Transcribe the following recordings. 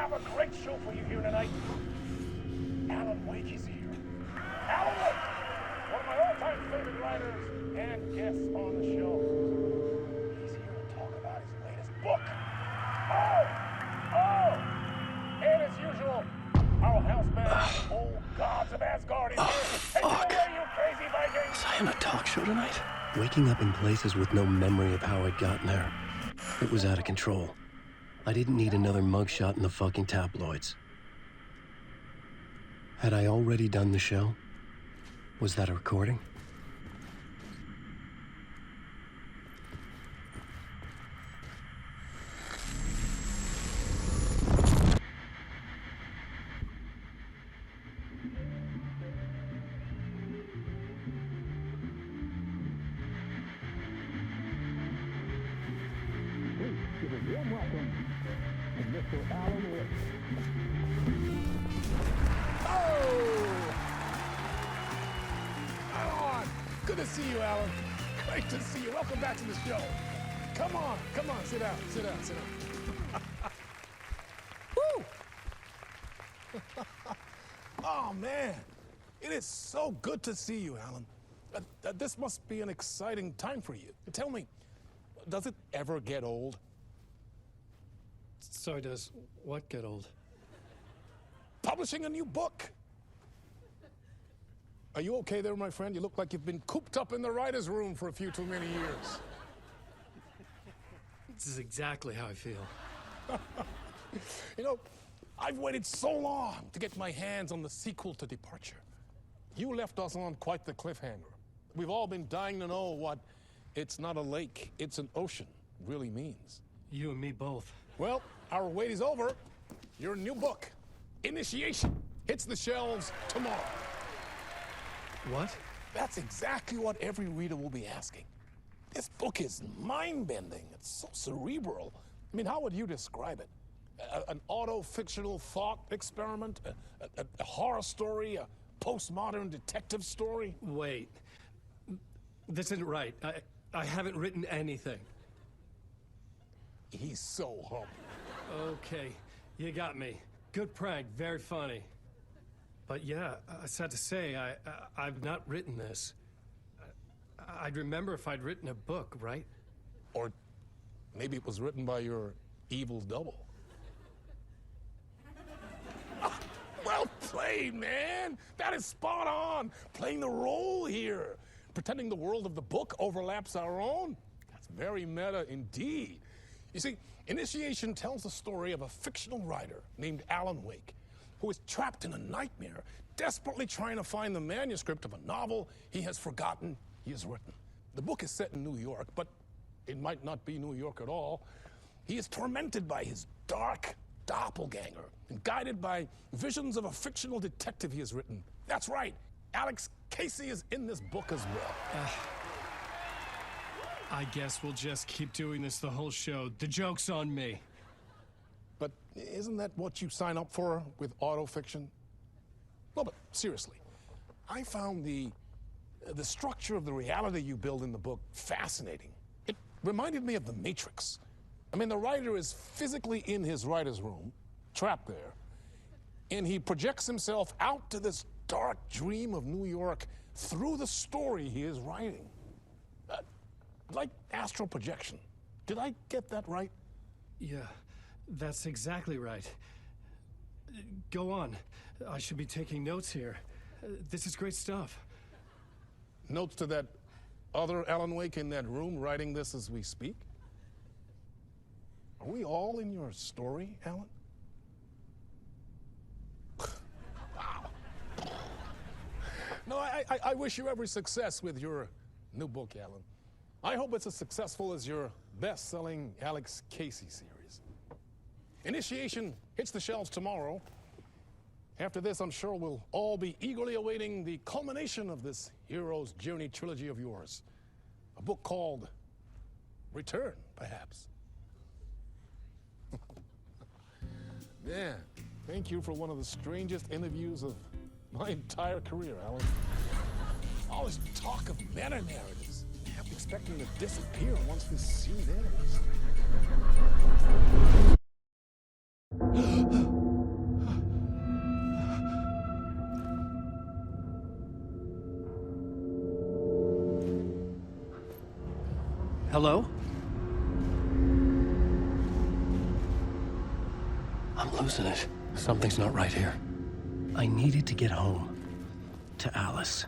have a great show for you here tonight. Alan Wake is here. Alan Wake, one of my all-time favorite writers and guests on the show. He's here to talk about his latest book. And as usual, our house band, Old Gods of Asgard, is here. Take it away, you crazy Vikings! Was I on a talk show tonight? Waking up in places with no memory of how I'd gotten there. It was out of control. I didn't need another mugshot in the fucking tabloids. Had I already done the show? Was that a recording? Give a warm welcome to Mr. Alan Wake. Alan! Good to see you, Alan. Great to see you. Welcome back to the show. Come on, sit down. Woo! Oh, man. It is so good to see you, Alan. This must be an exciting time for you. Tell me, does it ever get old? So does what get old? Publishing a new book. Are you okay there, my friend? You look like you've been cooped up in the writer's room for a few too many years. This is exactly how I feel. You know, I've waited so long to get my hands on the sequel to Departure. You left us on quite the cliffhanger. We've all been dying to know what "it's not a lake, it's an ocean" really means. You and me both. Well, our wait is over. Your new book, Initiation, hits the shelves tomorrow. What? That's exactly what every reader will be asking. This book is mind-bending. It's so cerebral. I mean, how would you describe it? An auto-fictional thought experiment? A horror story? A postmodern detective story? Wait. This isn't right. I haven't written anything. He's so humble. Okay, you got me. Good prank, very funny. But yeah, sad to say, I've not written this. I'd remember if I'd written a book, right? Or maybe it was written by your evil double. Well played, man. That is spot on. Playing the role here. Pretending the world of the book overlaps our own. That's very meta indeed. You see, Initiation tells the story of a fictional writer named Alan Wake, who is trapped in a nightmare, desperately trying to find the manuscript of a novel he has forgotten he has written. The book is set in New York, but it might not be New York at all. He is tormented by his dark doppelganger and guided by visions of a fictional detective he has written. That's right, Alex Casey is in this book as well. I guess we'll just keep doing this the whole show. The joke's on me. But isn't that what you sign up for with autofiction? No, but seriously, I found the structure of the reality you build in the book fascinating. It reminded me of The Matrix. I mean, the writer is physically in his writer's room, trapped there, and he projects himself out to this dark dream of New York through the story he is writing. Like astral projection. Did I get that right? Yeah, that's exactly right. Go on. I should be taking notes here. This is great stuff. Notes to that other Alan Wake in that room writing this as we speak? Are we all in your story, Alan? Wow. No, I wish you every success with your new book, Alan. I hope it's as successful as your best-selling Alex Casey series. Initiation hits the shelves tomorrow. After this, I'm sure we'll all be eagerly awaiting the culmination of this hero's journey trilogy of yours. A book called Return, perhaps. Man, thank you for one of the strangest interviews of my entire career, Alan. All this talk of meta-narratives. I'm expecting to disappear once this scene ends. Hello? I'm losing it. Something's not right here. I needed to get home. To Alice.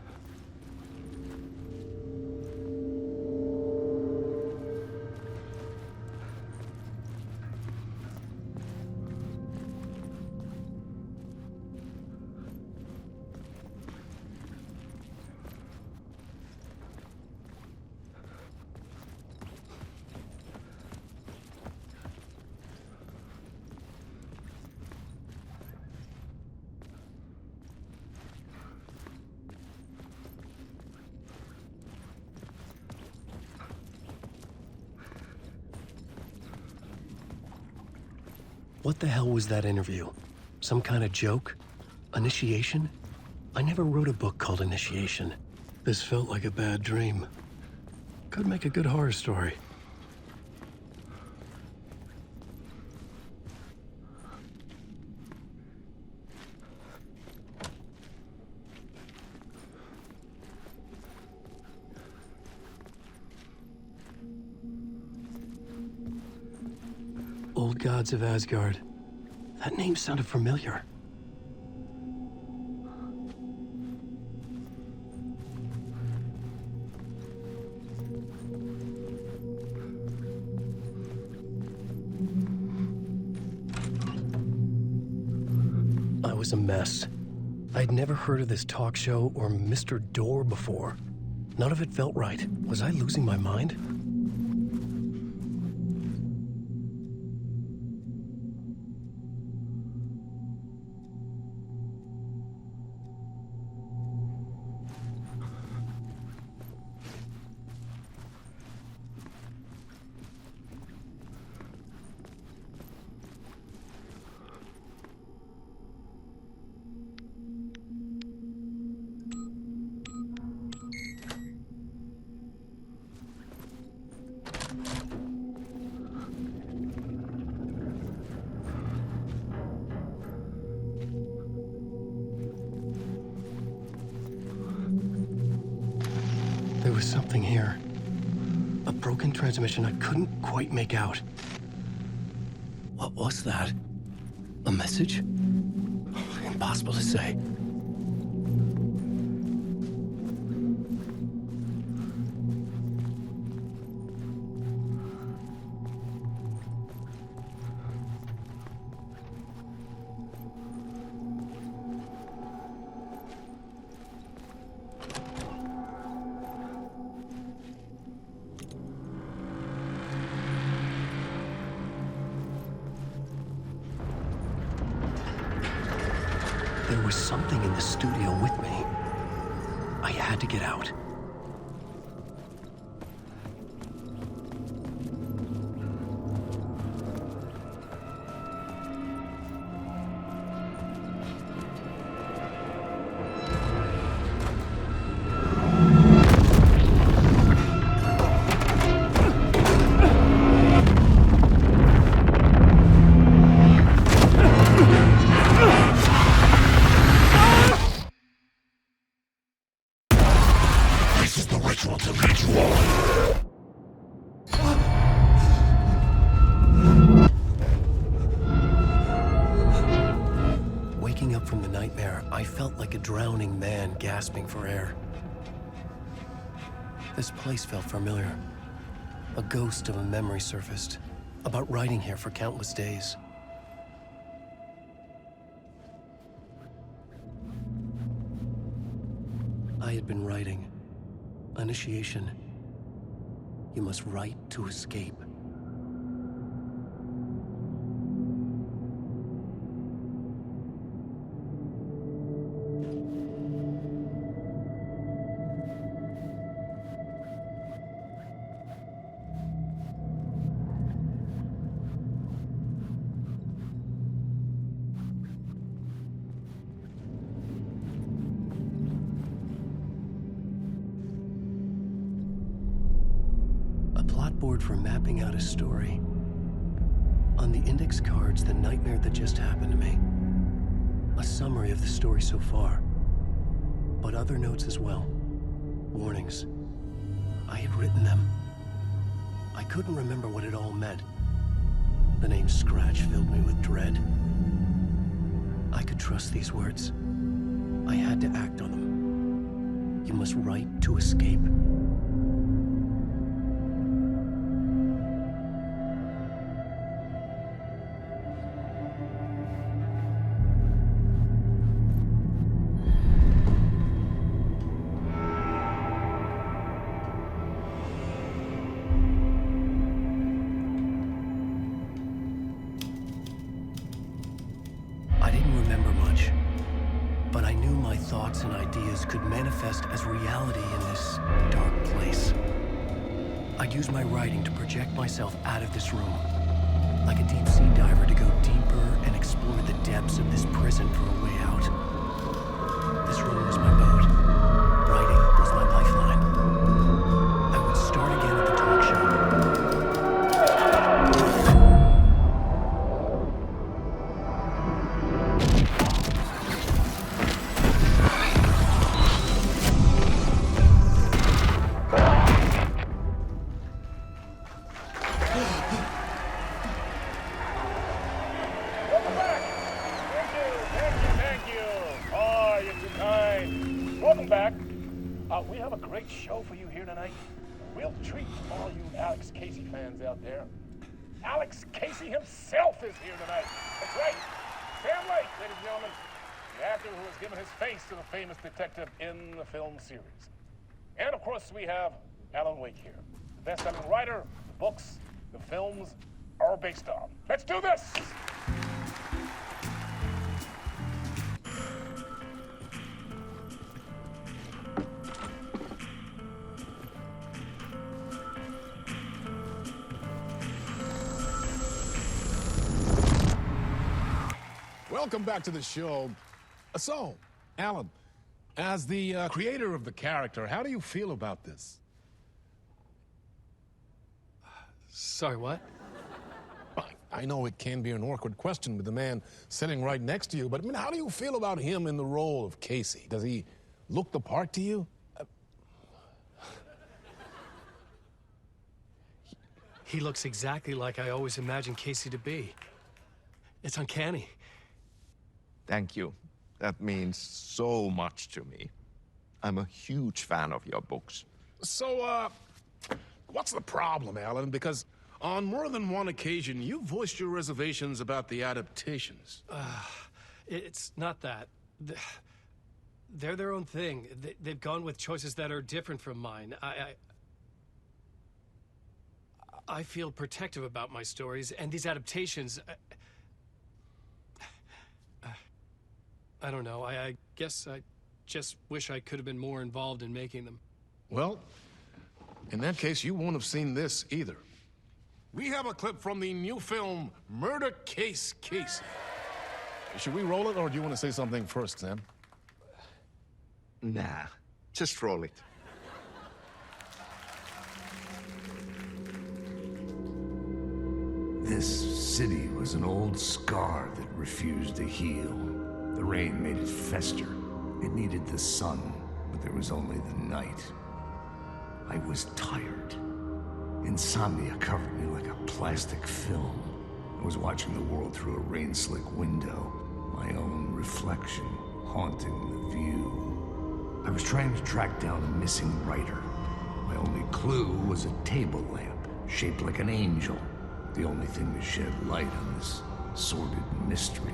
What the hell was that interview? Some kind of joke? Initiation? I never wrote a book called Initiation. This felt like a bad dream. Could make a good horror story. Old Gods of Asgard. That name sounded familiar. I was a mess. I'd never heard of this talk show or Mr. Door before. None of it felt right. Was I losing my mind? There was something here. A broken transmission I couldn't quite make out. What was that? A message? Impossible to say. There was something in the studio with me. I had to get out. Waking up from the nightmare, I felt like a drowning man gasping for air. This place felt familiar. A ghost of a memory surfaced, about writing here for countless days. I had been writing. Initiation. You must write to escape. Board for mapping out a story. On the index cards, the nightmare that just happened to me. A summary of the story so far, but other notes as well. Warnings. I had written them. I couldn't remember what it all meant. The name Scratch filled me with dread. I could trust these words. I had to act on them. You must write to escape. I didn't remember much, but I knew my thoughts and ideas could manifest as reality in this dark place. I'd use my writing to project myself out of this room, like a deep-sea diver to go deeper and explore the depths of this prison for a way out. This room was my boat. Writing was my lifeline. I would start again at the talk show. Welcome back. We have a great show for you here tonight. A real treat for all you Alex Casey fans out there. Alex Casey himself is here tonight. That's right. Sam Lake, ladies and gentlemen, the actor who has given his face to the famous detective in the film series. And of course, we have Alan Wake here, the best-selling writer, the books, the films are based on. Let's do this! Welcome back to the show. So, Alan, as the creator of the character, how do you feel about this? Sorry, what? I know it can be an awkward question with the man sitting right next to you, but I mean, how do you feel about him in the role of Casey? Does he look the part to you? He looks exactly like I always imagined Casey to be. It's uncanny. Thank you. That means so much to me. I'm a huge fan of your books. So, what's the problem, Alan? Because on more than one occasion, you voiced your reservations about the adaptations. It's not that. They're their own thing. They've gone with choices that are different from mine. I feel protective about my stories, and these adaptations... I don't know. I guess I just wish I could have been more involved in making them. Well, in that case, you won't have seen this either. We have a clip from the new film, Murder Case Casey. Should we roll it, or do you want to say something first, Sam? Nah, just roll it. This city was an old scar that refused to heal. The rain made it fester. It needed the sun, but there was only the night. I was tired. Insomnia covered me like a plastic film. I was watching the world through a rain-slick window, my own reflection haunting the view. I was trying to track down a missing writer. My only clue was a table lamp, shaped like an angel. The only thing to shed light on this sordid mystery.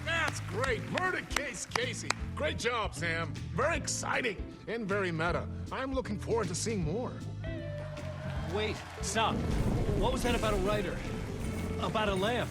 That's great. Murder Case Casey. Great job, Sam. Very exciting and very meta. I'm looking forward to seeing more. Wait, stop. What was that about a writer? About a lamp?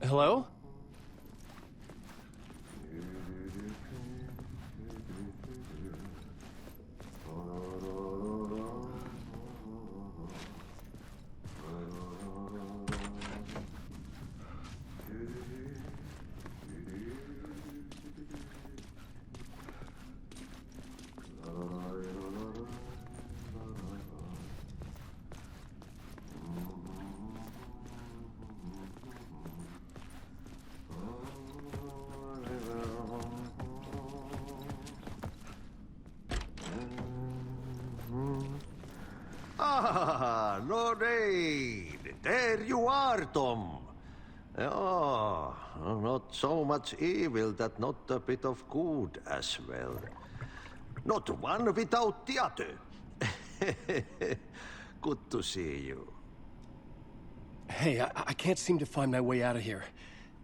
Hello? Ah, Lorraine! There you are, Tom. Oh, not so much evil that not a bit of good as well. Not one without the other. Good to see you. Hey, I can't seem to find my way out of here.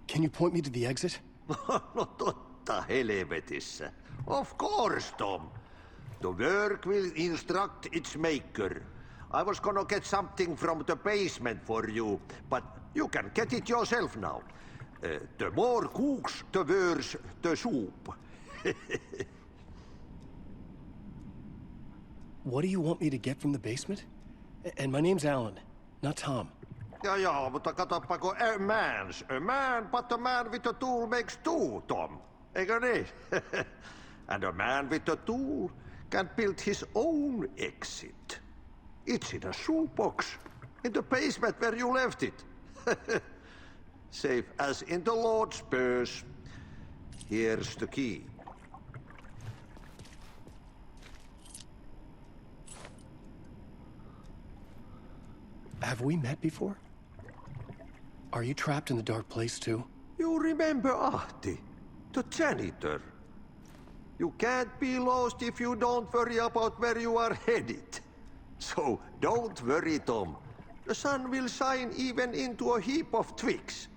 Can you point me to the exit? No totta helvetissä. Of course, Tom. The work will instruct its maker. I was gonna get something from the basement for you, but you can get it yourself now. The more cooks, the worse the soup. What do you want me to get from the basement? And my name's Alan, not Tom. Ja, mutta katoppa, kun a man, but a man with a tool makes two, Tom. Eikö niin? And a man with a tool can build his own exit. It's in a shoebox, in the basement where you left it. Safe as in the Lord's purse. Here's the key. Have we met before? Are you trapped in the dark place too? You remember Ahti, the janitor. You can't be lost if you don't worry about where you are headed. So don't worry, Tom. The sun will shine even into a heap of twigs.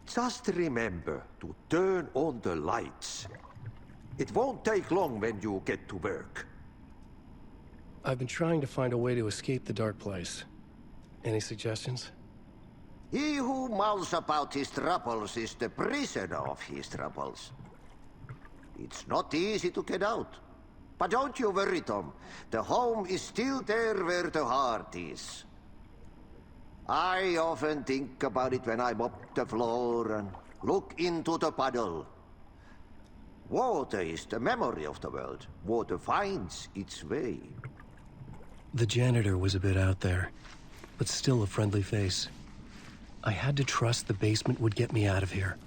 Just remember to turn on the lights. It won't take long when you get to work. I've been trying to find a way to escape the dark place. Any suggestions? He who mouths about his troubles is the prisoner of his troubles. It's not easy to get out. But don't you worry, Tom. The home is still there where the heart is. I often think about it when I mop the floor and look into the puddle. Water is the memory of the world. Water finds its way. The janitor was a bit out there, but still a friendly face. I had to trust the basement would get me out of here.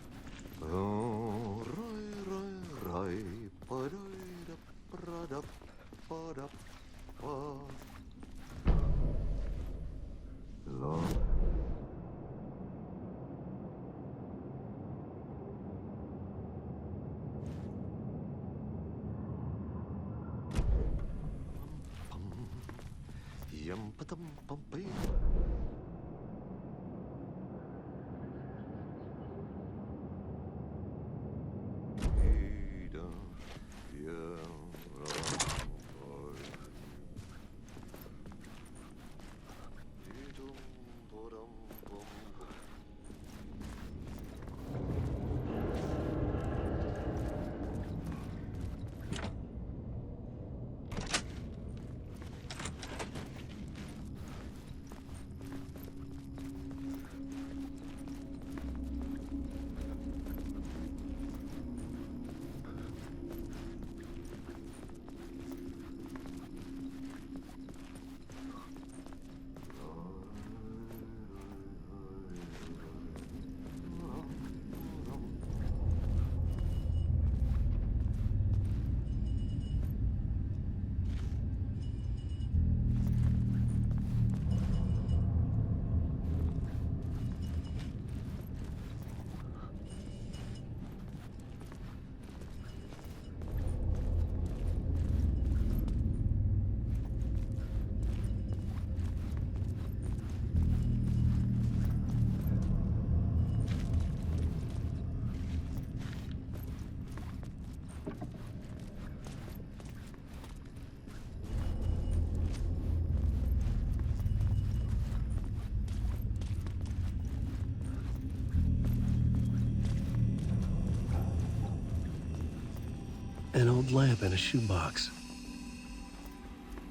An old lamp in a shoebox.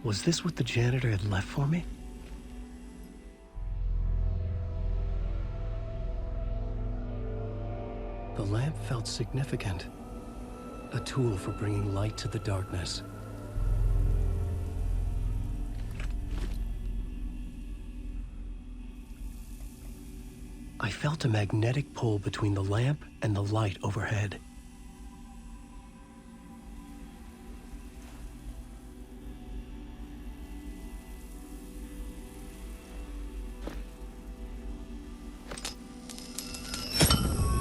Was this what the janitor had left for me? The lamp felt significant. A tool for bringing light to the darkness. I felt a magnetic pull between the lamp and the light overhead.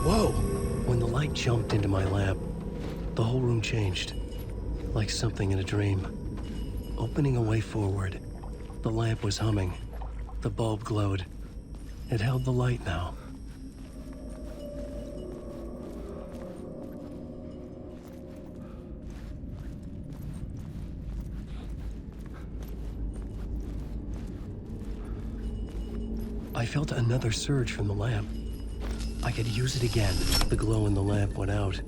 Whoa! When the light jumped into my lamp, the whole room changed, like something in a dream. Opening a way forward, the lamp was humming. The bulb glowed. It held the light now. I felt another surge from the lamp. I could use it again. The glow in the lamp went out,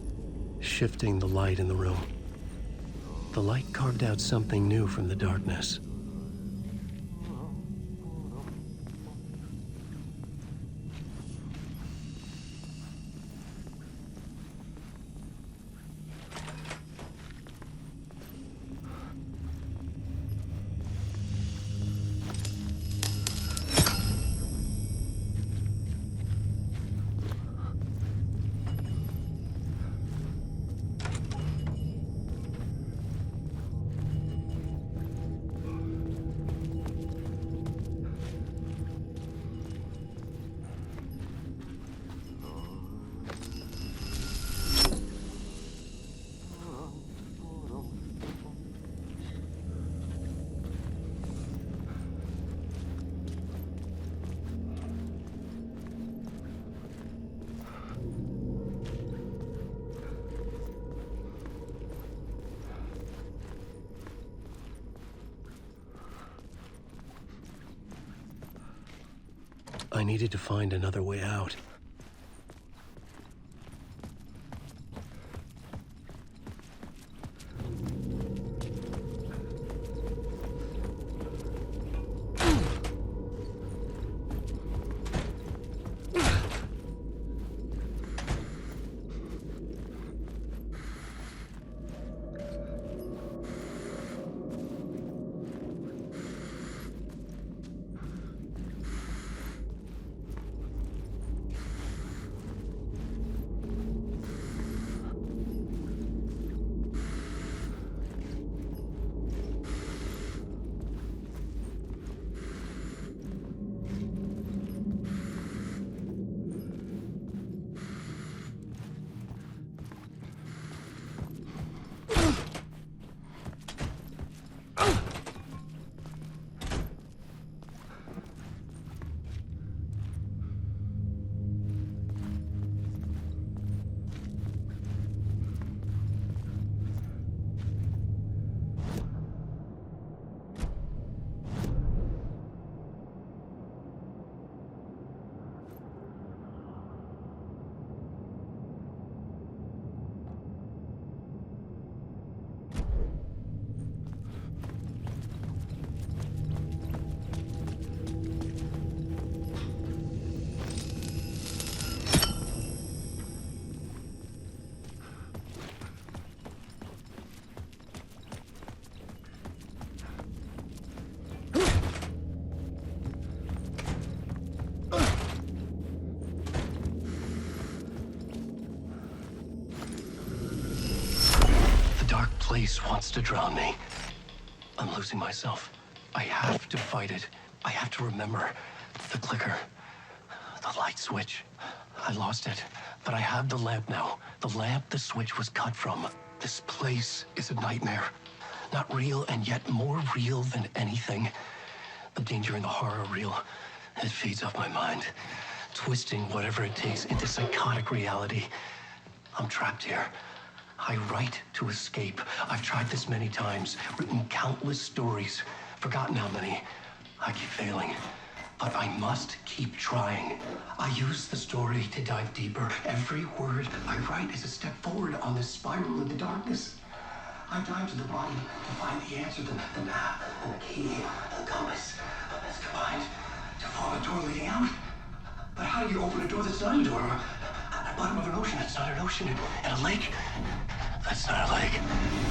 shifting the light in the room. The light carved out something new from the darkness. I needed to find another way out. Place wants to drown me. I'm losing myself. I have to fight it. I have to remember. The clicker. The light switch. I lost it. But I have the lamp now. The lamp the switch was cut from. This place is a nightmare. Not real, and yet more real than anything. The danger and the horror are real. It feeds off my mind. Twisting whatever it takes into psychotic reality. I'm trapped here. I write to escape. I've tried this many times, written countless stories, forgotten how many. I keep failing, but I must keep trying. I use the story to dive deeper. Every word I write is a step forward on this spiral in the darkness. I dive to the bottom to find the answer, the map, and the key, and the compass. It's combined to form a door leading out. But how do you open a door that's not a door? At the bottom of an ocean that's not an ocean, and a lake that's not a lake.